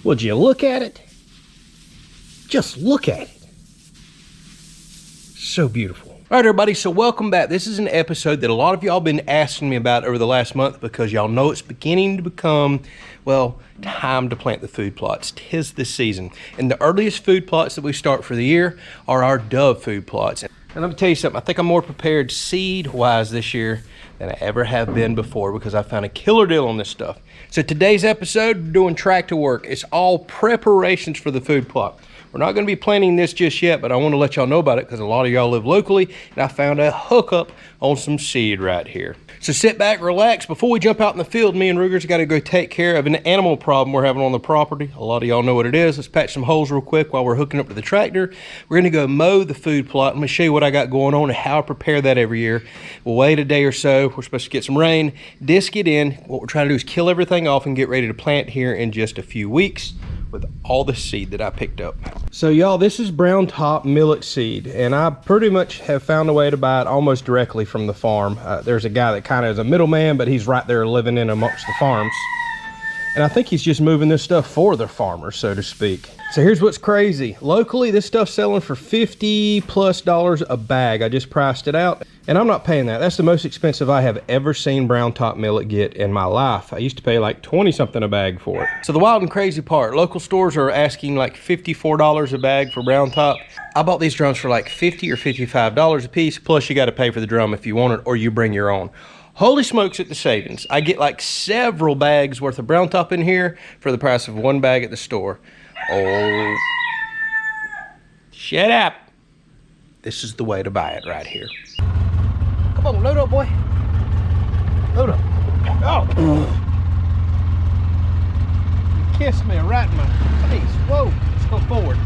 Would you look at it? Just look at it. So beautiful. All right, everybody, so welcome back. This is an episode that a lot of y'all been asking me about over the last month because y'all know it's beginning to become, well, time to plant the food plots. 'Tis the season. And the earliest food plots that we start for the year are our Dove food plots. And let me tell you something, I think I'm more prepared seed-wise this year than I ever have been before because I found a killer deal on this stuff. So today's episode, we're doing tractor work. It's all preparations for the food plot. We're not going to be planting this just yet, but I want to let y'all know about it because a lot of y'all live locally, and I found a hookup on some seed right here. So sit back, relax. Before we jump out in the field, me and Ruger's got to go take care of an animal problem we're having on the property. A lot of y'all know what it is. Let's patch some holes real quick while we're hooking up to the tractor. We're going to go mow the food plot. Let me show you what I got going on and how I prepare that every year. We'll wait a day or so. We're supposed to get some rain, disc it in. What we're trying to do is kill everything off and get ready to plant here in just a few weeks with all the seed that I picked up. So y'all, this is brown top millet seed, and I pretty much have found a way to buy it almost directly from the farm. There's a guy that kind of is a middleman, but he's right there living in amongst the farms. And I think he's just moving this stuff for the farmers, so to speak. So here's what's crazy. Locally, this stuff's selling for $50+ a bag. I just priced it out, and I'm not paying that. That's the most expensive I have ever seen brown top millet get in my life. I used to pay like 20 something a bag for it. So the wild and crazy part, local stores are asking like $54 a bag for brown top. I bought these drums for like $50 or $55 a piece, plus you got to pay for the drum if you want it, or you bring your own. Holy smokes at the savings. I get like several bags worth of brown top in here for the price of one bag at the store. Oh, shut up. This is the way to buy it right here. Come on, load up, boy. Load up. Oh. You kissed me right in my face. Whoa, let's go forward.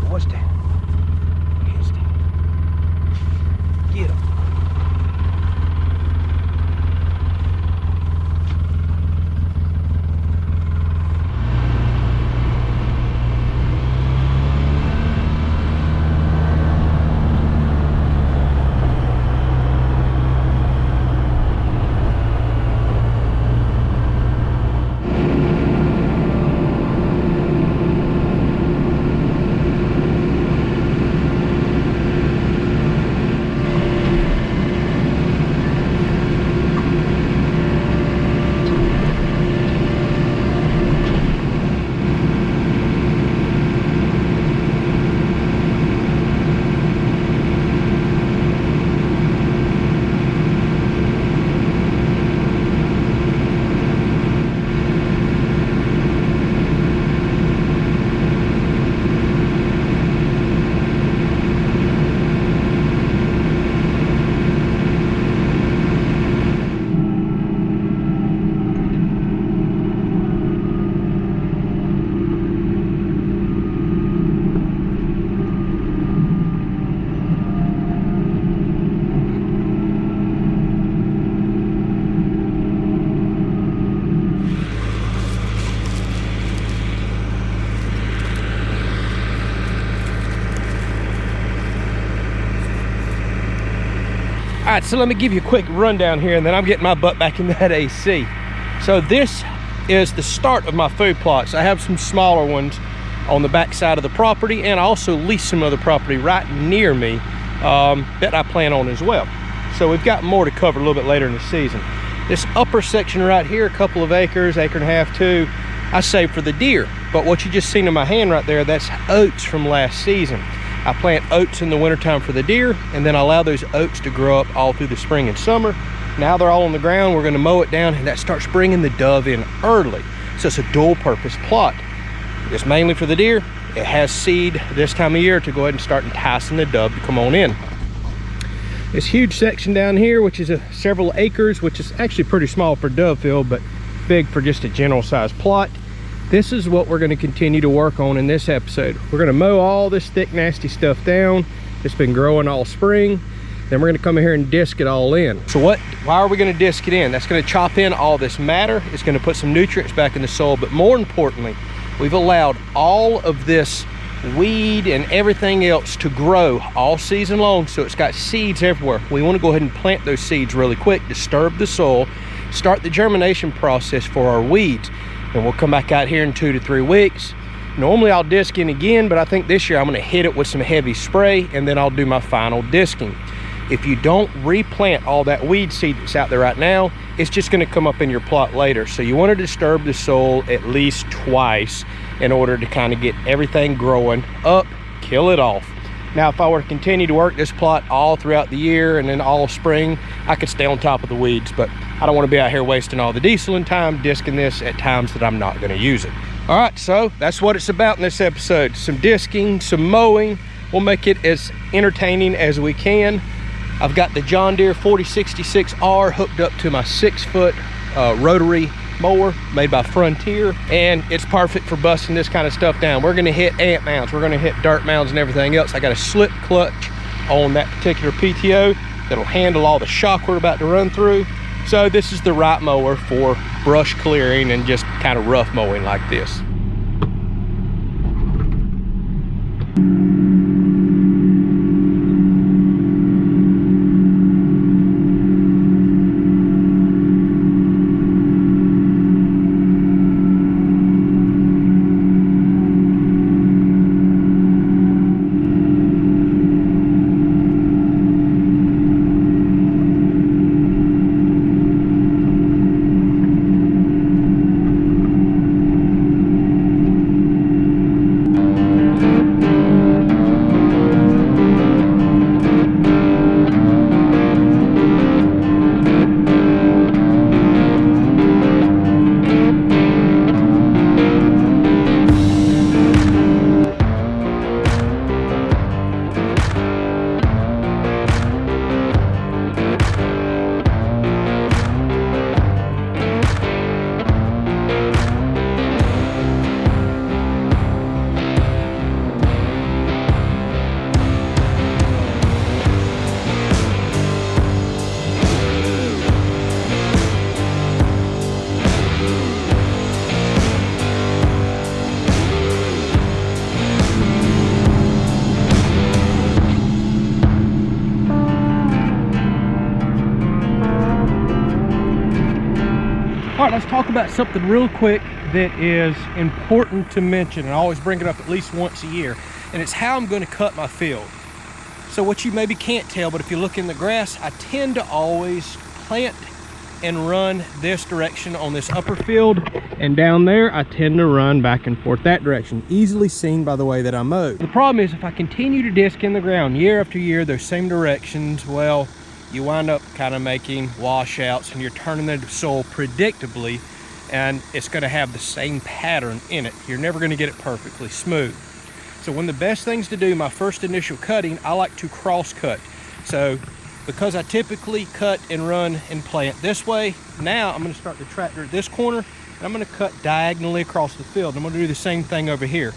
What's that? Where's that? Get him. All right, so let me give you a quick rundown here, and then I'm getting my butt back in that AC. So this is the start of my food plots. I have some smaller ones on the back side of the property, and I also lease some other property right near me that I plan on as well. So we've got more to cover a little bit later in the season. This upper section right here, a couple of acres, acre and a half too, I saved for the deer. But what you just seen in my hand right there, that's oats from last season. I plant oats in the wintertime for the deer, and then I allow those oats to grow up all through the spring and summer. Now they're all on the ground, we're gonna mow it down, and that starts bringing the dove in early. So it's a dual purpose plot. It's mainly for the deer. It has seed this time of year to go ahead and start enticing the dove to come on in. This huge section down here, which is several acres, which is actually pretty small for dove field, but big for just a general size plot. This is what we're gonna continue to work on in this episode. We're gonna mow all this thick, nasty stuff down. It's been growing all spring. Then we're gonna come in here and disc it all in. So why are we gonna disc it in? That's gonna chop in all this matter. It's gonna put some nutrients back in the soil, but more importantly, we've allowed all of this weed and everything else to grow all season long, so it's got seeds everywhere. We wanna go ahead and plant those seeds really quick, disturb the soil, start the germination process for our weeds. And we'll come back out here in 2 to 3 weeks. Normally I'll disc in again, but I think this year I'm gonna hit it with some heavy spray, and then I'll do my final disking. If you don't replant all that weed seed that's out there right now, it's just gonna come up in your plot later. So you wanna disturb the soil at least twice in order to kind of get everything growing up, kill it off. Now, if I were to continue to work this plot all throughout the year and then all spring, I could stay on top of the weeds, but I don't wanna be out here wasting all the diesel and time disking this at times that I'm not gonna use it. All right, so that's what it's about in this episode. Some disking, some mowing. We'll make it as entertaining as we can. I've got the John Deere 4066R hooked up to my 6-foot rotary mower made by Frontier, and it's perfect for busting this kind of stuff down. We're gonna hit ant mounds, we're gonna hit dirt mounds and everything else. I got a slip clutch on that particular PTO that'll handle all the shock we're about to run through. So this is the right mower for brush clearing and just kind of rough mowing like this. All right, let's talk about something real quick that is important to mention, and I always bring it up at least once a year, and it's how I'm going to cut my field. So what you maybe can't tell, but if you look in the grass, I tend to always plant and run this direction on this upper field, and down there I tend to run back and forth that direction, easily seen by the way that I mow. The problem is if I continue to disc in the ground year after year those same directions, well, you wind up kind of making washouts and you're turning the soil predictably, and it's going to have the same pattern in it. You're never going to get it perfectly smooth. So one of the best things to do, my first initial cutting, I like to cross cut. So because I typically cut and run and plant this way, now I'm going to start the tractor at this corner and I'm going to cut diagonally across the field. I'm going to do the same thing over here.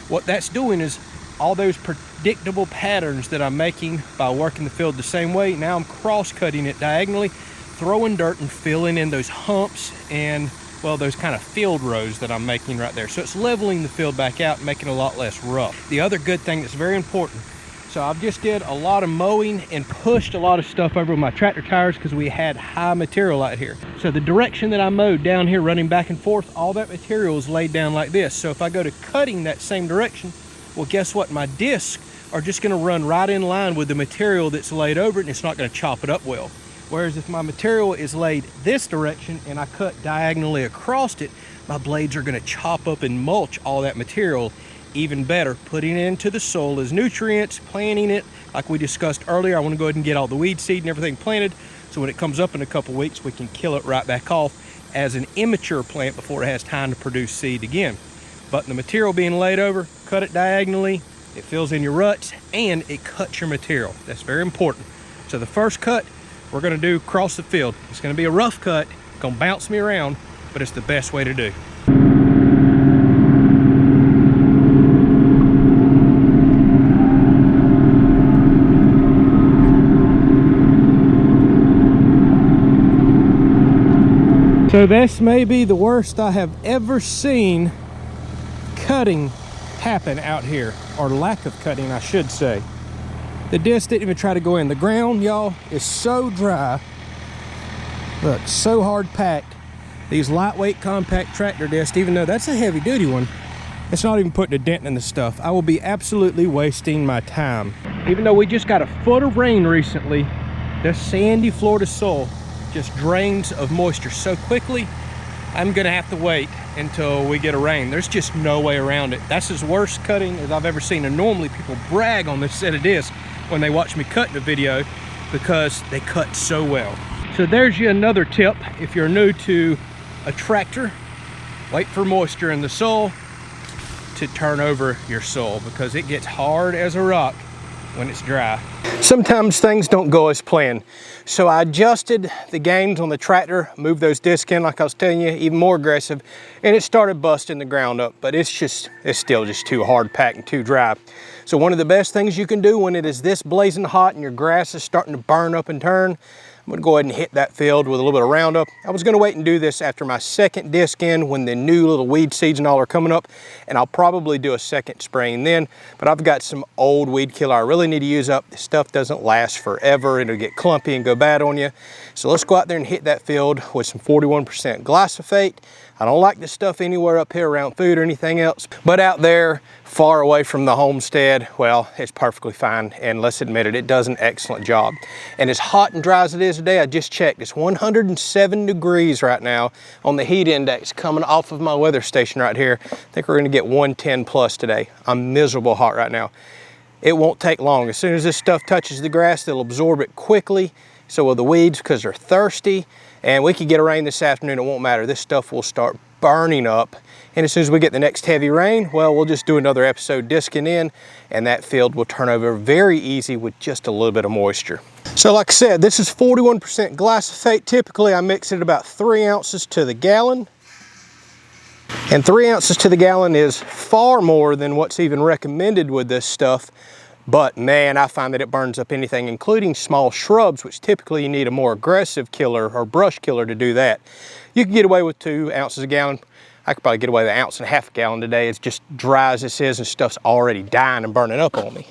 What that's doing is all those predictable patterns that I'm making by working the field the same way, now I'm cross-cutting it diagonally, throwing dirt and filling in those humps and, well, those kind of field rows that I'm making right there. So it's leveling the field back out and making it a lot less rough. The other good thing that's very important, so I've just did a lot of mowing and pushed a lot of stuff over my tractor tires because we had high material out here. So the direction that I mowed down here running back and forth, all that material is laid down like this. So if I go to cutting that same direction, well, guess what? My discs are just going to run right in line with the material that's laid over it, and it's not going to chop it up well. Whereas if my material is laid this direction and I cut diagonally across it, my blades are gonna chop up and mulch all that material even better. Putting it into the soil as nutrients, planting it, like we discussed earlier, I wanna go ahead and get all the weed seed and everything planted, so when it comes up in a couple weeks, we can kill it right back off as an immature plant before it has time to produce seed again. But the material being laid over, cut it diagonally, it fills in your ruts, and it cuts your material. That's very important. So the first cut we're gonna do across the field. It's gonna be a rough cut, gonna bounce me around, but it's the best way to do. So this may be the worst I have ever seen cutting happen out here, or lack of cutting, I should say. The disc didn't even try to go in. The ground, y'all, is so dry. Look, so hard packed. These lightweight compact tractor discs, even though that's a heavy duty one, it's not even putting a dent in the stuff. I will be absolutely wasting my time. Even though we just got a foot of rain recently, this sandy Florida soil just drains of moisture so quickly, I'm gonna have to wait until we get a rain. There's just no way around it. That's as worst cutting as I've ever seen. And normally people brag on this set of discs when they watch me cut the video because they cut so well. So there's you another tip. If you're new to a tractor, wait for moisture in the soil to turn over your soil, because it gets hard as a rock when it's dry. Sometimes things don't go as planned. So I adjusted the gains on the tractor, moved those discs in like I was telling you, even more aggressive, and it started busting the ground up, but it's still just too hard packed and too dry. So one of the best things you can do when it is this blazing hot and your grass is starting to burn up and turn, I'm gonna go ahead and hit that field with a little bit of Roundup. I was gonna wait and do this after my second disc in, when the new little weed seeds and all are coming up, and I'll probably do a second spraying then, but I've got some old weed killer I really need to use up. This stuff doesn't last forever. It'll get clumpy and go bad on you. So let's go out there and hit that field with some 41% glyphosate. I don't like this stuff anywhere up here around food or anything else, but out there far away from the homestead, well, it's perfectly fine. And let's admit it, it does an excellent job. And as hot and dry as it is today, I just checked, it's 107 degrees right now on the heat index coming off of my weather station right here. I think we're gonna get 110 plus today. I'm miserable hot right now. It won't take long. As soon as this stuff touches the grass, they'll absorb it quickly. So will the weeds, because they're thirsty. And we could get a rain this afternoon, it won't matter. This stuff will start burning up. And as soon as we get the next heavy rain, well, we'll just do another episode disking in, and that field will turn over very easy with just a little bit of moisture. So like I said, this is 41% glyphosate. Typically I mix it about 3 ounces to the gallon. And 3 ounces to the gallon is far more than what's even recommended with this stuff. But man, I find that it burns up anything, including small shrubs, which typically you need a more aggressive killer or brush killer to do that. You can get away with 2 ounces a gallon. I could probably get away with 1.5 ounces a gallon today. It's just dry as this is, and stuff's already dying and burning up on me.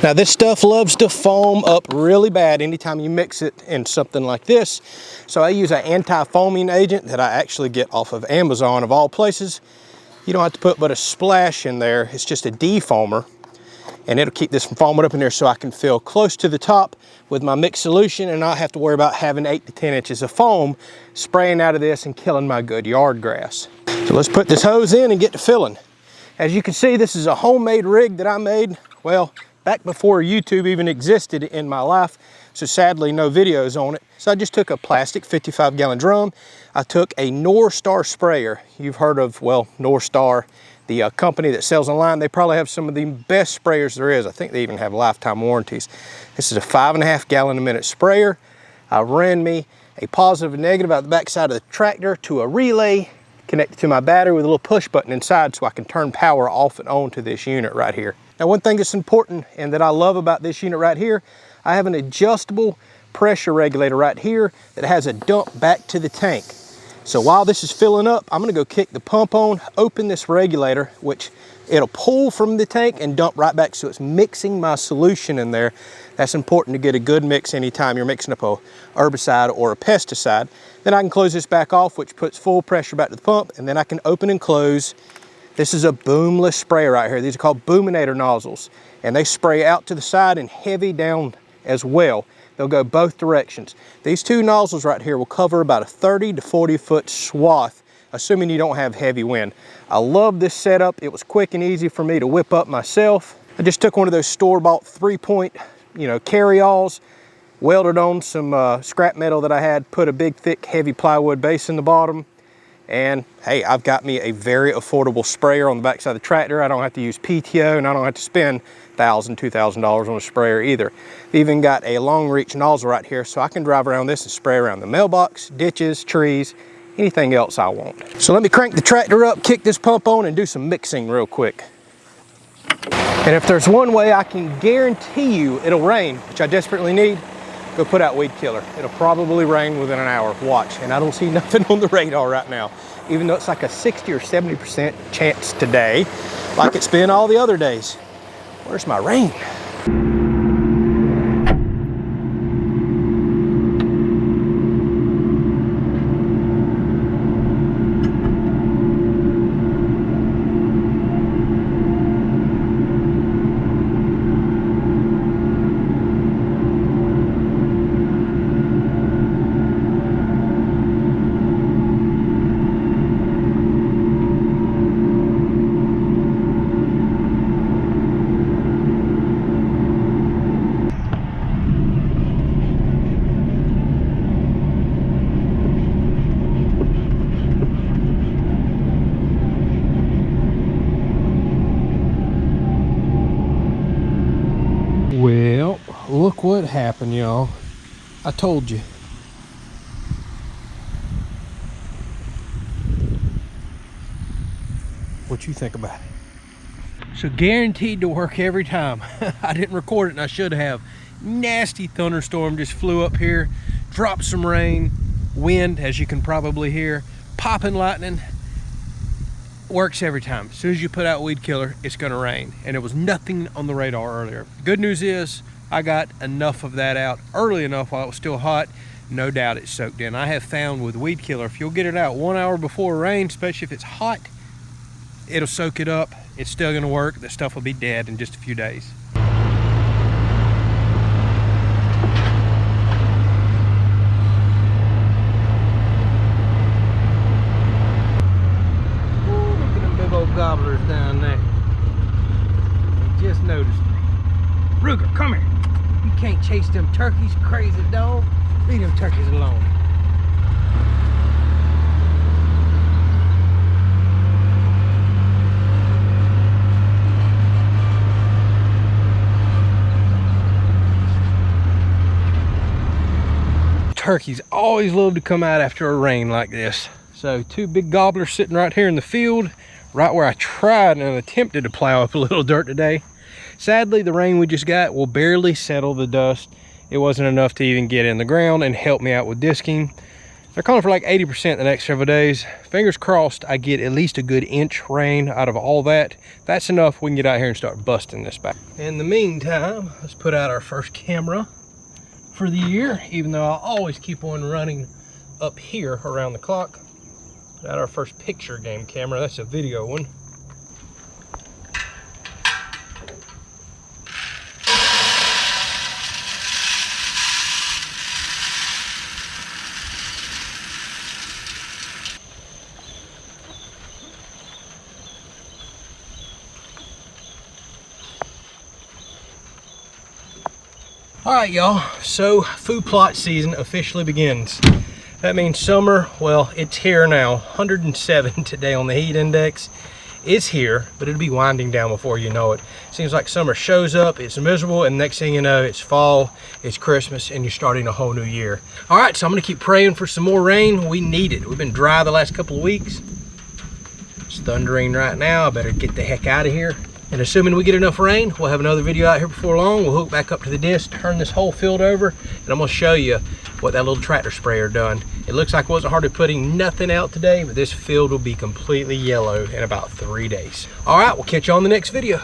Now this stuff loves to foam up really bad anytime you mix it in something like this. So I use an anti-foaming agent that I actually get off of Amazon of all places. You don't have to put but a splash in there. It's just a defoamer, and it'll keep this from foaming up in there, so I can fill close to the top with my mixed solution and not have to worry about having 8 to 10 inches of foam spraying out of this and killing my good yard grass. So let's put this hose in and get to filling. As you can see, this is a homemade rig that I made, well, back before YouTube even existed in my life. So sadly, no videos on it. So I just took a plastic 55-gallon drum. I took a Norstar sprayer. You've heard of, well, Norstar, the company that sells online. They probably have some of the best sprayers there is. I think they even have lifetime warranties. This is a 5.5 gallon a minute sprayer. I ran me a positive and negative out the back side of the tractor to a relay connected to my battery with a little push button inside, so I can turn power off and on to this unit right here. Now, one thing that's important and that I love about this unit right here, I have an adjustable pressure regulator right here that has a dump back to the tank. So while this is filling up, I'm gonna go kick the pump on, open this regulator, which it'll pull from the tank and dump right back, so it's mixing my solution in there. That's important to get a good mix anytime you're mixing up a herbicide or a pesticide. Then I can close this back off, which puts full pressure back to the pump, and then I can open and close. This is a boomless sprayer right here. These are called boominator nozzles, and they spray out to the side and heavy down as well. They'll go both directions. These two nozzles right here will cover about a 30 to 40 foot swath, assuming you don't have heavy wind. I love this setup. It was quick and easy for me to whip up myself. I just took one of those store-bought 3-point, carry-alls, welded on some scrap metal that I had, put a big, thick, heavy plywood base in the bottom, and hey, I've got me a very affordable sprayer on the backside of the tractor. I don't have to use PTO, and I don't have to spend $1,000, $2,000 on a sprayer either. Even got a long reach nozzle right here, so I can drive around this and spray around the mailbox, ditches, trees, anything else I want. So let me crank the tractor up, kick this pump on, and do some mixing real quick. And if there's one way I can guarantee you it'll rain, which I desperately need, go put out weed killer. It'll probably rain within an hour. Watch. And I don't see nothing on the radar right now, even though it's like a 60 or 70% chance today, like it's been all the other days. Where's my rain? Well, look what happened, y'all. I told you. What you think about it? So guaranteed to work every time. I didn't record it and I should have. Nasty thunderstorm just flew up here, dropped some rain, wind, as you can probably hear, popping lightning. Works every time. As soon as you put out weed killer, it's gonna rain. And it was nothing on the radar earlier. Good news is I got enough of that out early enough while it was still hot. No doubt it's soaked in. I have found with weed killer, if you'll get it out 1 hour before rain, especially if it's hot, it'll soak it up. It's still gonna work. The stuff will be dead in just a few days. Gobblers down there. They just noticed me. Ruger, come here. You can't chase them turkeys, crazy dog. Leave them turkeys alone. Turkeys always love to come out after a rain like this. So 2 big gobblers sitting right here in the field, right where I tried and attempted to plow up a little dirt today. Sadly, the rain we just got will barely settle the dust. It wasn't enough to even get in the ground and help me out with disking. They're calling for like 80% the next several days. Fingers crossed I get at least a good inch rain out of all that. That's enough. We can get out here and start busting this back. In the meantime, let's put out our first camera for the year, even though I always keep one running up here around the clock. Got our first picture game camera. That's a video one. All right, y'all. So food plot season officially begins. That means summer, well, it's here now. 107 today on the heat index. It's here, but it'll be winding down before you know it. Seems like summer shows up, it's miserable, and next thing you know, it's fall, it's Christmas, and you're starting a whole new year. All right, so I'm gonna keep praying for some more rain. We need it. We've been dry the last couple of weeks. It's thundering right now. I better get the heck out of here. And assuming we get enough rain, we'll have another video out here before long. We'll hook back up to the disc, turn this whole field over, and I'm gonna show you what that little tractor sprayer done. It looks like it wasn't hardly putting nothing out today, but this field will be completely yellow in about 3 days. All right, we'll catch you on the next video.